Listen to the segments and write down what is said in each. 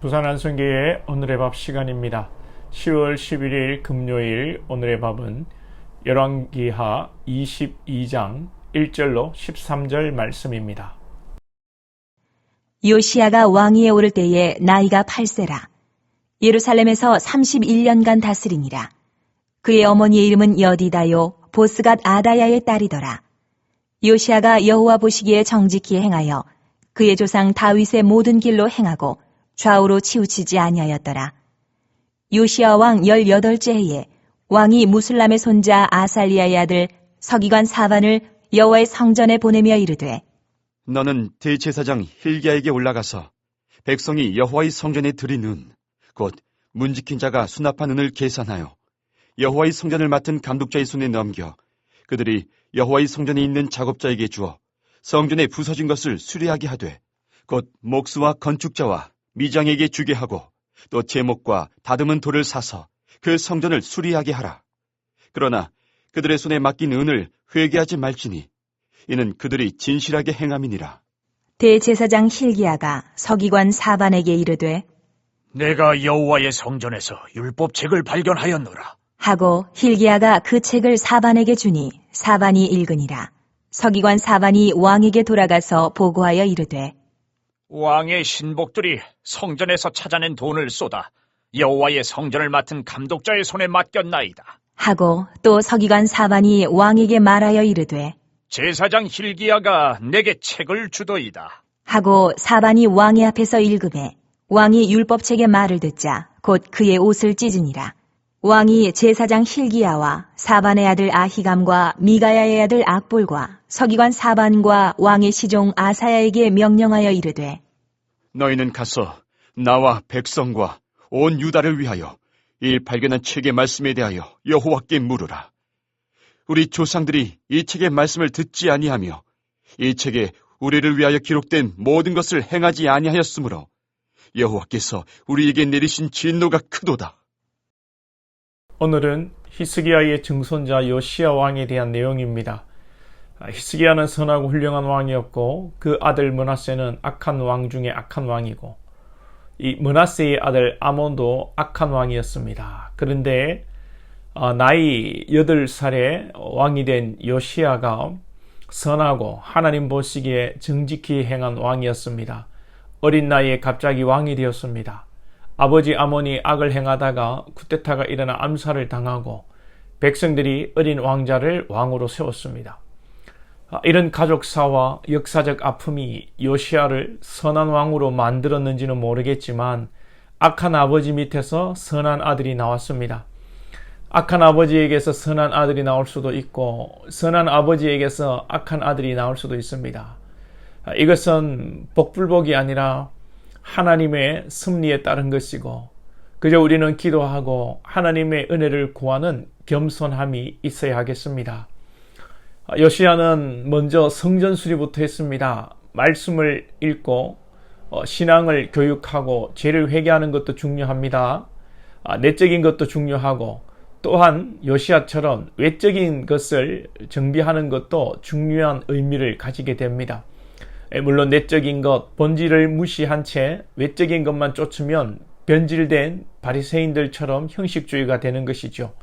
부산 안성교회 오늘의 밥 시간입니다. 10월 11일 금요일 오늘의 밥은 열왕기하 22장 1절로 13절 말씀입니다. 요시야가 왕위에 오를 때에 나이가 8세라. 예루살렘에서 31년간 다스리니라. 그의 어머니의 이름은 여디다요 보스갓 아다야의 딸이더라. 요시야가 여호와 보시기에 정직히 행하여 그의 조상 다윗의 모든 길로 행하고 좌우로 치우치지 아니하였더라. 요시야 왕 18째 해에 왕이 무술람의 손자 아살리야의 아들 서기관 사반을 여호와의 성전에 보내며 이르되, 너는 대제사장 힐기야에게 올라가서 백성이 여호와의 성전에 드린 은, 곧 문지킨 자가 수납한 은을 계산하여 여호와의 성전을 맡은 감독자의 손에 넘겨 그들이 여호와의 성전에 있는 작업자에게 주어 성전에 부서진 것을 수리하게 하되, 곧 목수와 건축자와 미장에게 주게 하고 또 제목과 다듬은 돌을 사서 그 성전을 수리하게 하라. 그러나 그들의 손에 맡긴 은을 회개하지 말지니 이는 그들이 진실하게 행함이니라. 대제사장 힐기야가 서기관 사반에게 이르되, 내가 여호와의 성전에서 율법책을 발견하였노라. 하고 힐기야가 그 책을 사반에게 주니 사반이 읽으니라. 서기관 사반이 왕에게 돌아가서 보고하여 이르되, 왕의 신복들이 성전에서 찾아낸 돈을 쏟아 여호와의 성전을 맡은 감독자의 손에 맡겼나이다. 하고 또 서기관 사반이 왕에게 말하여 이르되, 제사장 힐기야가 내게 책을 주더이다. 하고 사반이 왕의 앞에서 읽으매 왕이 율법책의 말을 듣자 곧 그의 옷을 찢으니라. 왕이 제사장 힐기야와 사반의 아들 아히감과 미가야의 아들 악볼과 서기관 사반과 왕의 시종 아사야에게 명령하여 이르되, 너희는 가서 나와 백성과 온 유다를 위하여 이 발견한 책의 말씀에 대하여 여호와께 물으라. 우리 조상들이 이 책의 말씀을 듣지 아니하며 이 책에 우리를 위하여 기록된 모든 것을 행하지 아니하였으므로 여호와께서 우리에게 내리신 진노가 크도다. 오늘은 히스기야의 증손자 요시야 왕에 대한 내용입니다. 히스기야는 선하고 훌륭한 왕이었고 그 아들 므낫세는 악한 왕 중에 악한 왕이고 이 므낫세의 아들 아몬도 악한 왕이었습니다. 그런데 나이 8살에 왕이 된 요시야가 선하고 하나님 보시기에 정직히 행한 왕이었습니다. 어린 나이에 갑자기 왕이 되었습니다. 아버지 아몬이 악을 행하다가 쿠데타가 일어나 암살을 당하고 백성들이 어린 왕자를 왕으로 세웠습니다. 이런 가족사와 역사적 아픔이 요시야를 선한 왕으로 만들었는지는 모르겠지만 악한 아버지 밑에서 선한 아들이 나왔습니다. 악한 아버지에게서 선한 아들이 나올 수도 있고 선한 아버지에게서 악한 아들이 나올 수도 있습니다. 이것은 복불복이 아니라 하나님의 섭리에 따른 것이고 그저 우리는 기도하고 하나님의 은혜를 구하는 겸손함이 있어야 하겠습니다. 요시야는 먼저 성전 수리부터 했습니다. 말씀을 읽고 신앙을 교육하고 죄를 회개하는 것도 중요합니다. 내적인 것도 중요하고 또한 요시야처럼 외적인 것을 정비하는 것도 중요한 의미를 가지게 됩니다. 물론 내적인 것, 본질을 무시한 채 외적인 것만 쫓으면 변질된 바리새인들처럼 형식주의가 되는 것이죠.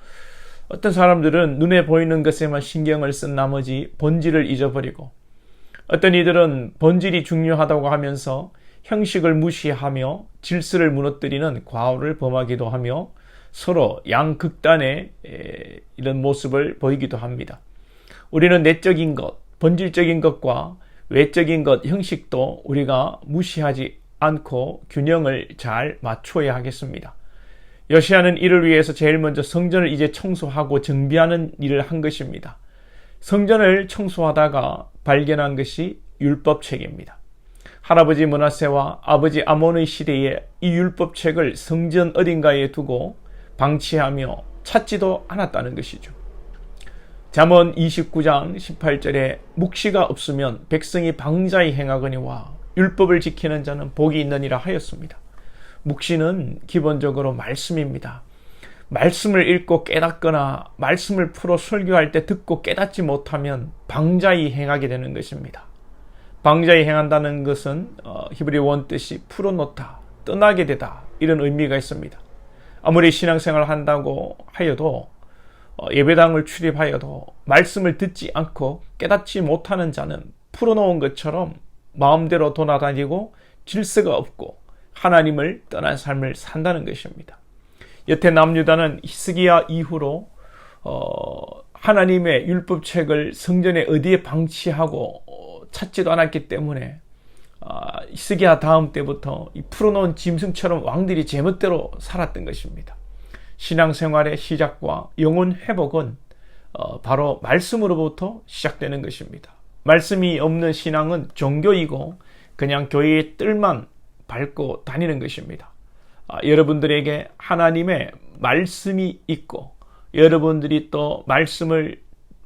어떤 사람들은 눈에 보이는 것에만 신경을 쓴 나머지 본질을 잊어버리고 어떤 이들은 본질이 중요하다고 하면서 형식을 무시하며 질서를 무너뜨리는 과오를 범하기도 하며 서로 양극단의 이런 모습을 보이기도 합니다. 우리는 내적인 것, 본질적인 것과 외적인 것, 형식도 우리가 무시하지 않고 균형을 잘 맞춰야 하겠습니다. 요시야는 이를 위해서 제일 먼저 성전을 이제 청소하고 정비하는 일을 한 것입니다. 성전을 청소하다가 발견한 것이 율법책입니다. 할아버지 므낫세와 아버지 아몬의 시대에 이 율법책을 성전 어딘가에 두고 방치하며 찾지도 않았다는 것이죠. 잠언 29장 18절에 묵시가 없으면 백성이 방자히 행하거니와 율법을 지키는 자는 복이 있느니라 하였습니다. 묵시는 기본적으로 말씀입니다. 말씀을 읽고 깨닫거나 말씀을 풀어 설교할 때 듣고 깨닫지 못하면 방자히 행하게 되는 것입니다. 방자히 행한다는 것은 히브리 원뜻이 풀어놓다, 떠나게 되다, 이런 의미가 있습니다. 아무리 신앙생활을 한다고 하여도 예배당을 출입하여도 말씀을 듣지 않고 깨닫지 못하는 자는 풀어놓은 것처럼 마음대로 돌아다니고 질서가 없고 하나님을 떠난 삶을 산다는 것입니다. 여태 남유다는 히스기야 이후로 하나님의 율법책을 성전에 어디에 방치하고 찾지도 않았기 때문에 히스기야 다음 때부터 이 풀어놓은 짐승처럼 왕들이 제멋대로 살았던 것입니다. 신앙생활의 시작과 영혼 회복은 바로 말씀으로부터 시작되는 것입니다. 말씀이 없는 신앙은 종교이고 그냥 교회의 뜰만 밟고 다니는 것입니다. 여러분들에게 하나님의 말씀이 있고 여러분들이 또 말씀을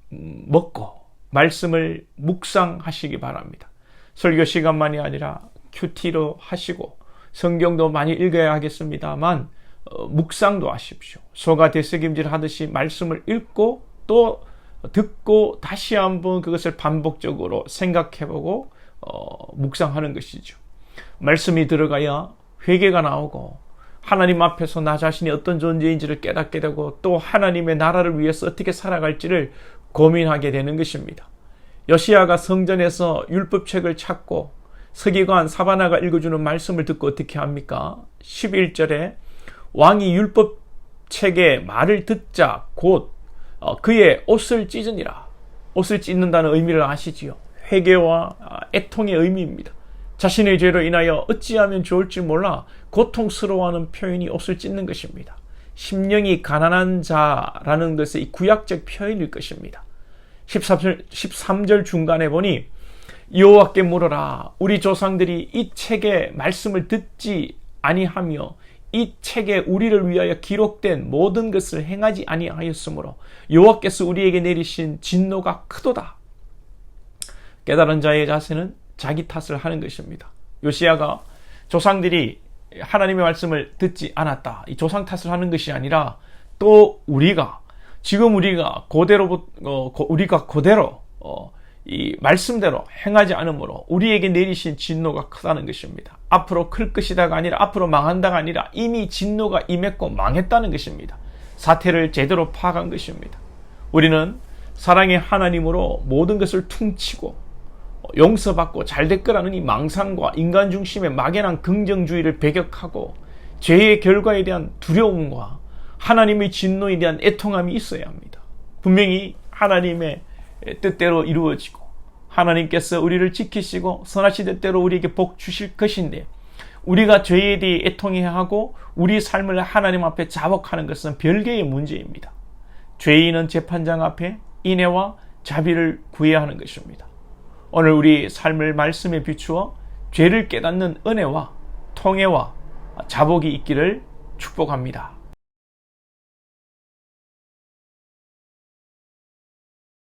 먹고 말씀을 묵상하시기 바랍니다. 설교 시간만이 아니라 큐티로 하시고 성경도 많이 읽어야 하겠습니다만 묵상도 하십시오. 소가 되새김질 하듯이 말씀을 읽고 또 듣고 다시 한번 그것을 반복적으로 생각해보고 묵상하는 것이죠. 말씀이 들어가야 회개가 나오고 하나님 앞에서 나 자신이 어떤 존재인지를 깨닫게 되고 또 하나님의 나라를 위해서 어떻게 살아갈지를 고민하게 되는 것입니다. 요시야가 성전에서 율법책을 찾고 서기관 사바나가 읽어주는 말씀을 듣고 어떻게 합니까? 11절에 왕이 율법책의 말을 듣자 곧 그의 옷을 찢으니라. 옷을 찢는다는 의미를 아시지요? 회개와 애통의 의미입니다. 자신의 죄로 인하여 어찌하면 좋을지 몰라 고통스러워하는 표현이 옷을 찢는 것입니다. 심령이 가난한 자라는 것의 구약적 표현일 것입니다. 13절 중간에 보니 여호와께 물어라. 우리 조상들이 이 책의 말씀을 듣지 아니하며 이 책에 우리를 위하여 기록된 모든 것을 행하지 아니하였으므로 여호와께서 우리에게 내리신 진노가 크도다. 깨달은 자의 자세는 자기 탓을 하는 것입니다. 요시야가 조상들이 하나님의 말씀을 듣지 않았다, 이 조상 탓을 하는 것이 아니라 또 지금 우리가 그대로 이 말씀대로 행하지 않으므로 우리에게 내리신 진노가 크다는 것입니다. 앞으로 클 것이다가 아니라 앞으로 망한다가 아니라 이미 진노가 임했고 망했다는 것입니다. 사태를 제대로 파악한 것입니다. 우리는 사랑의 하나님으로 모든 것을 퉁치고 용서받고 잘될 거라는 이 망상과 인간 중심의 막연한 긍정주의를 배격하고 죄의 결과에 대한 두려움과 하나님의 진노에 대한 애통함이 있어야 합니다. 분명히 하나님의 뜻대로 이루어지고 하나님께서 우리를 지키시고 선하신 뜻대로 우리에게 복 주실 것인데 우리가 죄에 대해 애통해야 하고 우리 삶을 하나님 앞에 자복하는 것은 별개의 문제입니다. 죄인은 재판장 앞에 인애와 자비를 구해야 하는 것입니다. 오늘 우리 삶을 말씀에 비추어 죄를 깨닫는 은혜와 통회와 자복이 있기를 축복합니다.